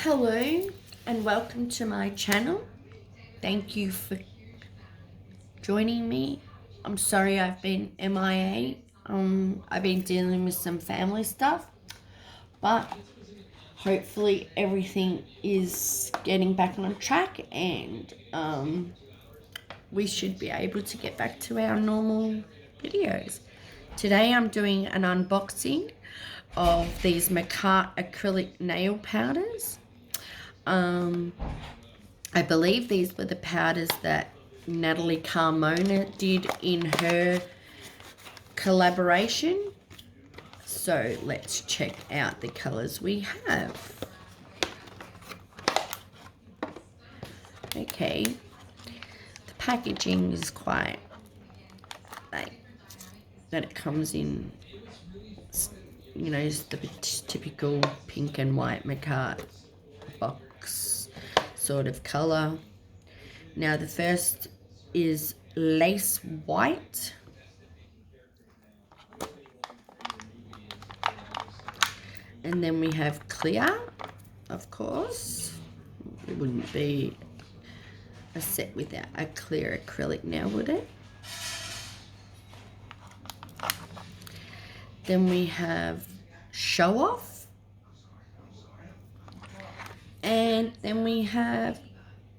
Hello and welcome to my channel. Thank you for joining me. I'm sorry I've been MIA. I've been dealing with some family stuff, but hopefully everything is getting back on track and we should be able to get back to our normal videos. Today I'm doing an unboxing of these Macart acrylic nail powders. I believe these were the powders that Natile Carmona did in her collaboration. So let's check out the colours we have. Okay, the packaging is quite like that. It comes in, you know, just the typical pink and white Macart box sort of colour. Now the first is lace white. And then we have clear, of course. It wouldn't be a set without a clear acrylic now, would it? Then we have show off. And then we have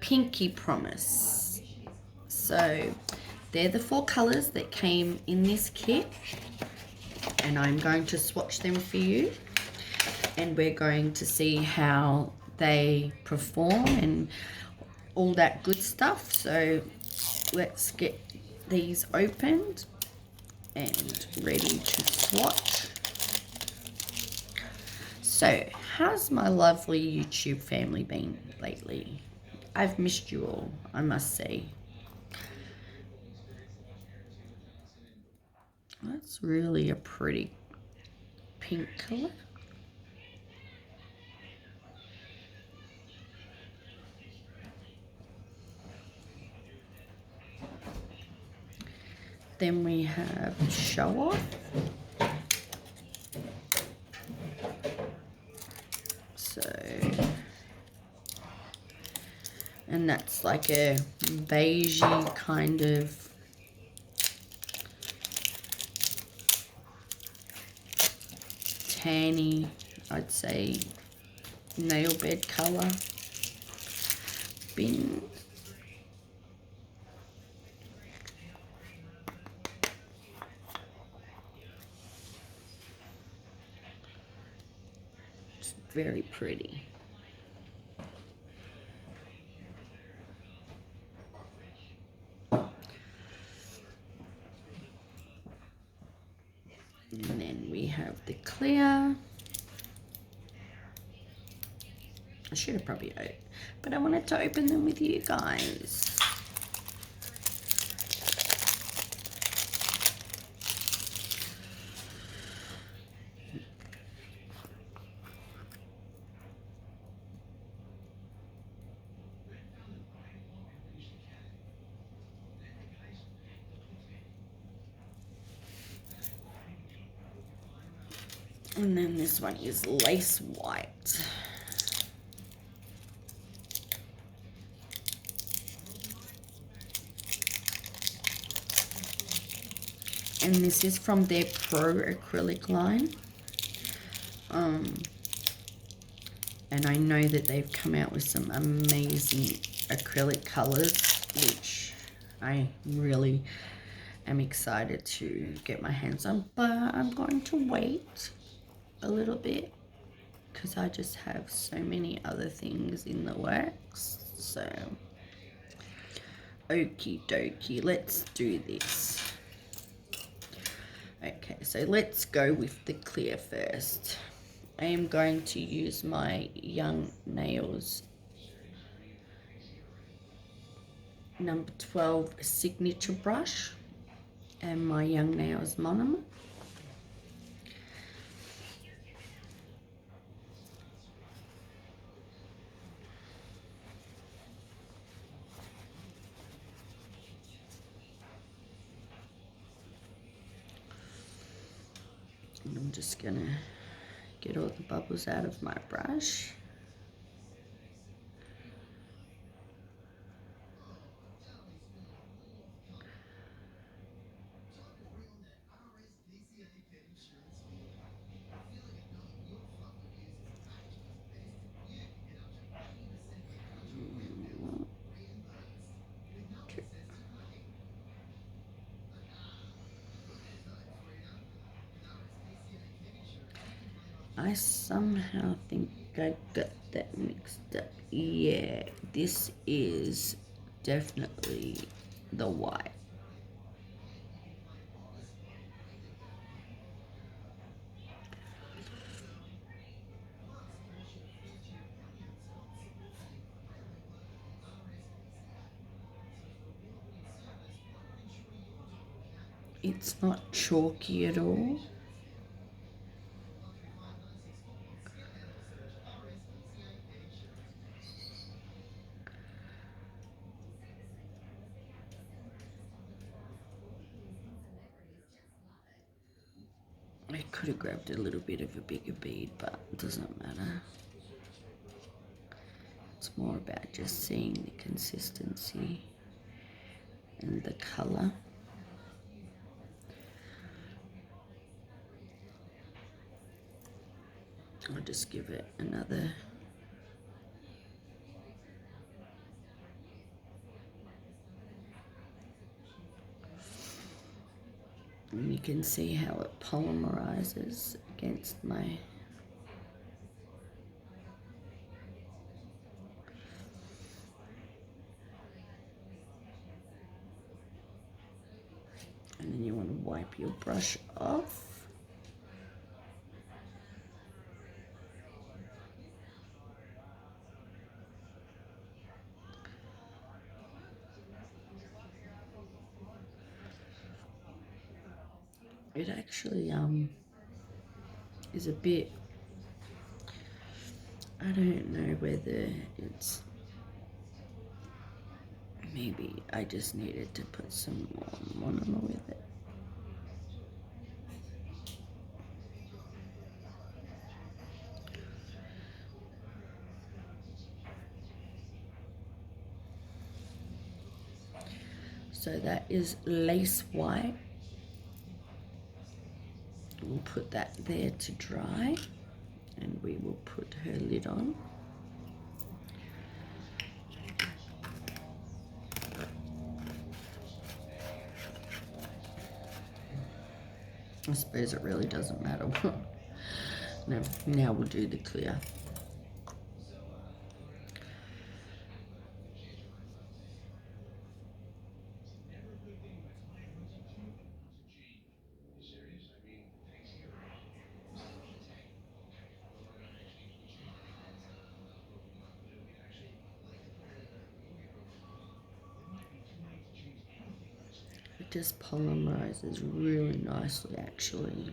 pinky promise. So they're the 4 colours that came in this kit. And I'm going to swatch them for you. And we're going to see how they perform and all that good stuff. So let's get these opened and ready to swatch. So how's my lovely YouTube family been lately? I've missed you all, I must say. That's really a pretty pink colour. Then we have show off. So, and that's like a beigey kind of tanny, I'd say, nail bed colour bin. It's very pretty. And then we have the clear. I should have probably opened, but I wanted to open them with you guys. And then this one is lace white. And this is from their Pro acrylic line. And I know that they've come out with some amazing acrylic colors, which I really am excited to get my hands on. But I'm going to wait a little bit because I just have so many other things in the works. So, okie dokie, let's do this. Okay, so let's go with the clear first. I am going to use my Young Nails number 12 signature brush and my Young Nails monomer. And I'm just gonna get all the bubbles out of my brush. I somehow think I got that mixed up. Yeah, this is definitely the white. It's not chalky at all. I could have grabbed a little bit of a bigger bead, but it doesn't matter. It's more about just seeing the consistency and the colour. I'll just give it another. And you can see how it polymerizes against my. And then you want to wipe your brush off. It actually is a bit, I don't know whether it's, maybe I just needed to put some more monomer with it. So that is lace white. We'll put that there to dry and we will put her lid on. I suppose it really doesn't matter what. No, now we'll do the clear. It just polymerizes really nicely actually.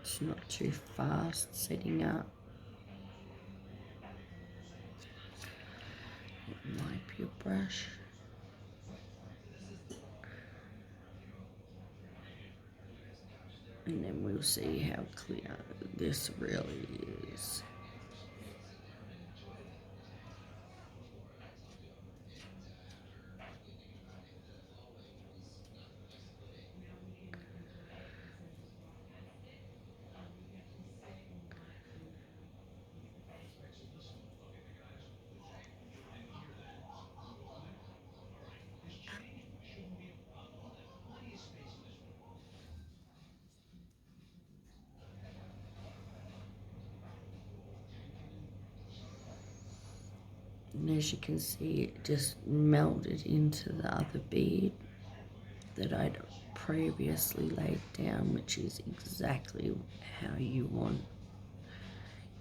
It's not too fast setting up. Wipe your brush. And then we'll see how clear this really is. And as you can see, it just melted into the other bead that I'd previously laid down, which is exactly how you want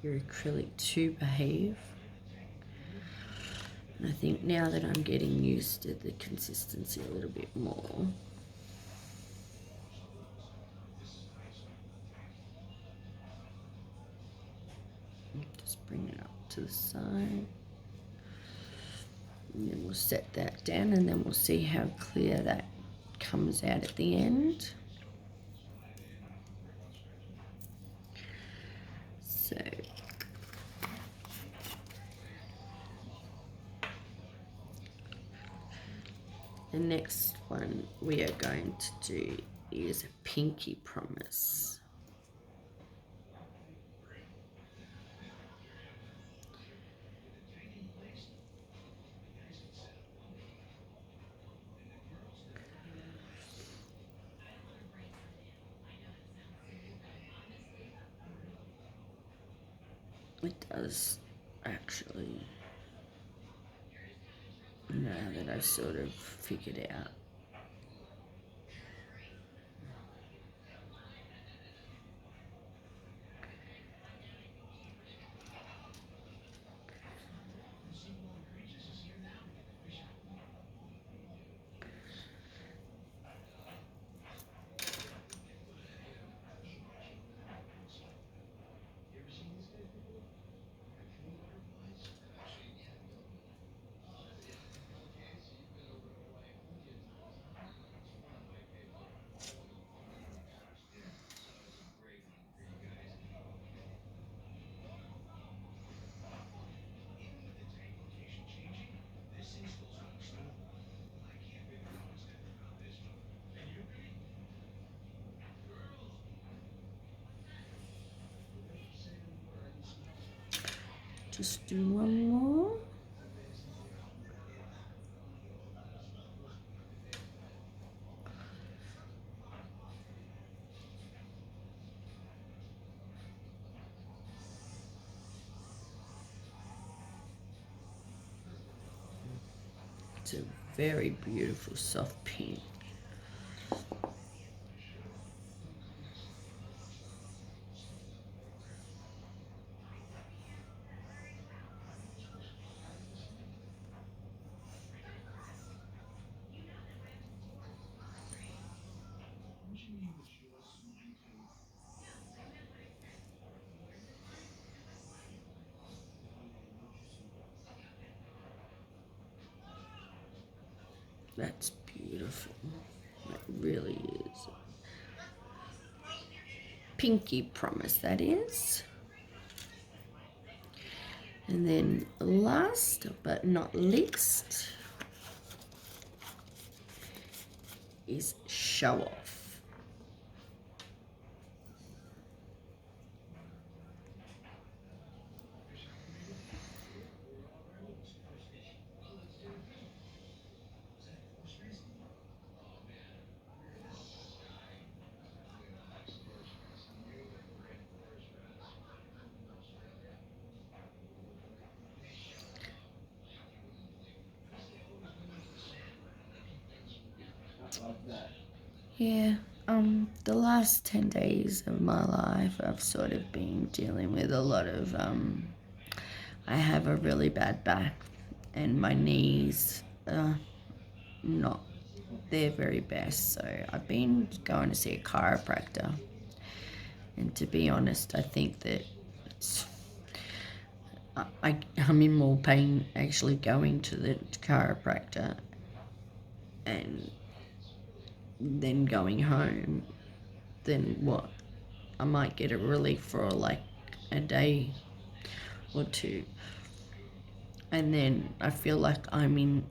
your acrylic to behave. And I think now that I'm getting used to the consistency a little bit more, just bring it up to the side. And then we'll set that down and then we'll see how clear that comes out at the end. So the next one we are going to do is Pinky Promise. It does actually, now that I've sort of figured out. Just do one more. It's a very beautiful soft pink. That's beautiful. It really is. Pinky Promise, that is. And then last but not least is Show Off. Yeah, the last 10 days of my life, I've sort of been dealing with a lot of, I have a really bad back and my knees are not their very best. So I've been going to see a chiropractor. And to be honest, I think that it's, I'm in more pain actually going to the chiropractor and then going home than what I might get a relief for like a day or two. And then I feel like I'm in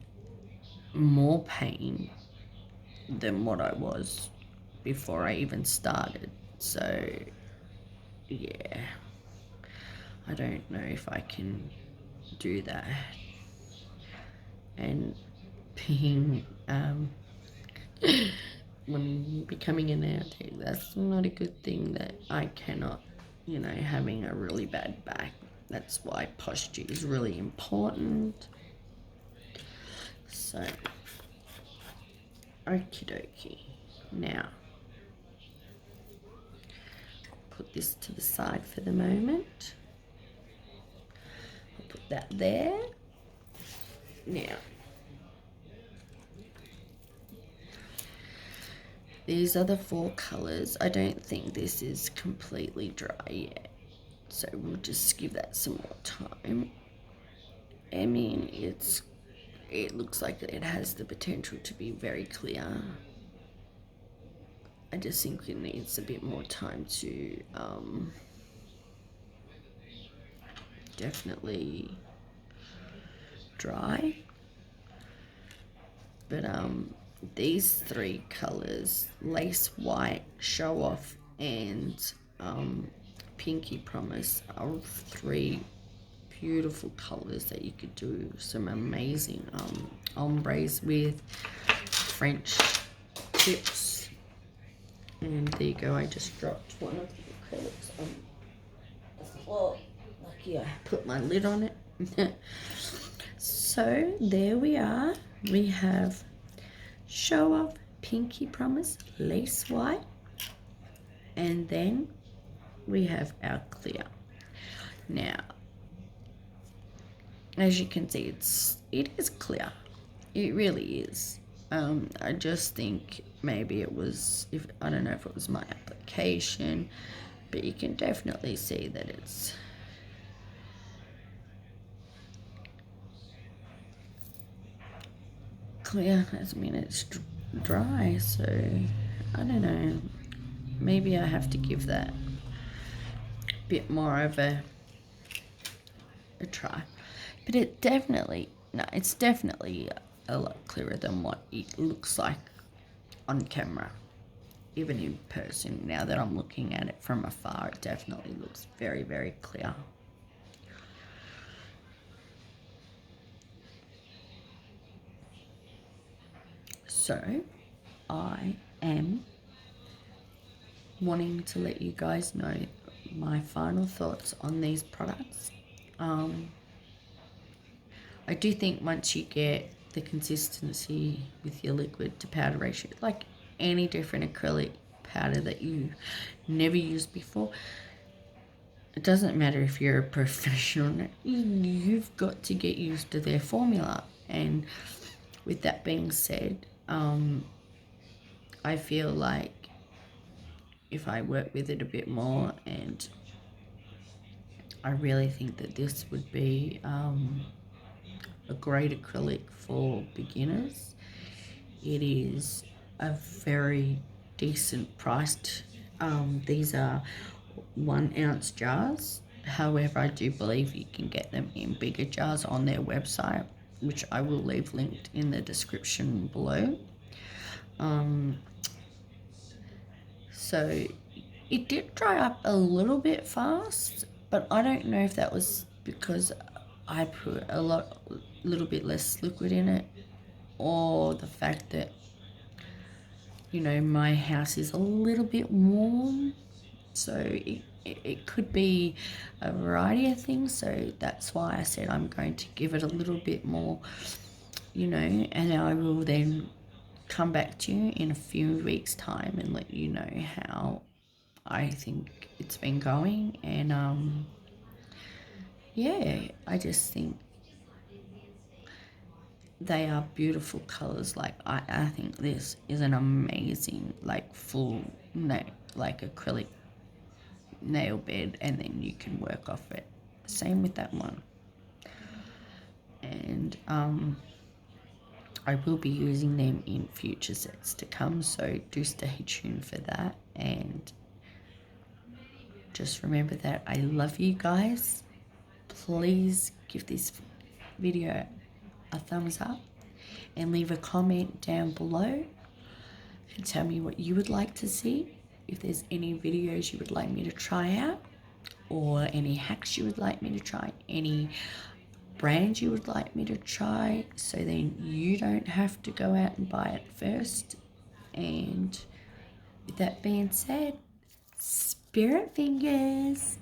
more pain than what I was before I even started. So yeah, I don't know if I can do that. And being when becoming an addict, that's not a good thing, that I cannot, having a really bad back. That's why posture is really important. So, okie dokie. Now, put this to the side for the moment. I'll put that there. Now, these are the 4 colours. I don't think this is completely dry yet, so we'll just give that some more time. I mean, it looks like it has the potential to be very clear. I just think it needs a bit more time to definitely dry. But these 3 colours, Lace White, Show Off, and Pinky Promise, are 3 beautiful colours that you could do some amazing ombres with, French tips. And there you go, I just dropped one of the acrylics on the floor like Yeah, put my lid on it. So there we are. We have Show Off, Pinky Promise, Lace White, and then we have our clear. Now, as you can see, it is clear. It really is. I just think maybe it was, if I don't know if it was my application, but you can definitely see that it's clear. I mean, it's dry, so I don't know. Maybe I have to give that a bit more of a try. But it definitely, no, it's definitely a lot clearer than what it looks like on camera. Even in person, now that I'm looking at it from afar, it definitely looks very, very clear. So, I am wanting to let you guys know my final thoughts on these products. I do think once you get the consistency with your liquid to powder ratio, like any different acrylic powder that you never used before, it doesn't matter if you're a professional, you've got to get used to their formula. And with that being said, I feel like if I work with it a bit more, and I really think that this would be a great acrylic for beginners. It is a very decent priced. These are 1 ounce jars. However, I do believe you can get them in bigger jars on their website, which I will leave linked in the description below. So it did dry up a little bit fast, but I don't know if that was because I put a little bit less liquid in it, or the fact that, you know, my house is a little bit warm, so it could be a variety of things. So that's why I said I'm going to give it a little bit more, you know, and I will then come back to you in a few weeks time and let you know how I think it's been going. And yeah, I just think they are beautiful colors. Like I think this is an amazing, like, full like acrylic nail bed, and then you can work off it. Same with that one. And I will be using them in future sets to come, so do stay tuned for that. And just remember that I love you guys. Please give this video a thumbs up and leave a comment down below and tell me what you would like to see. If there's any videos you would like me to try out, or any hacks you would like me to try, any brands you would like me to try, so then you don't have to go out and buy it first. And with that being said, spirit fingers.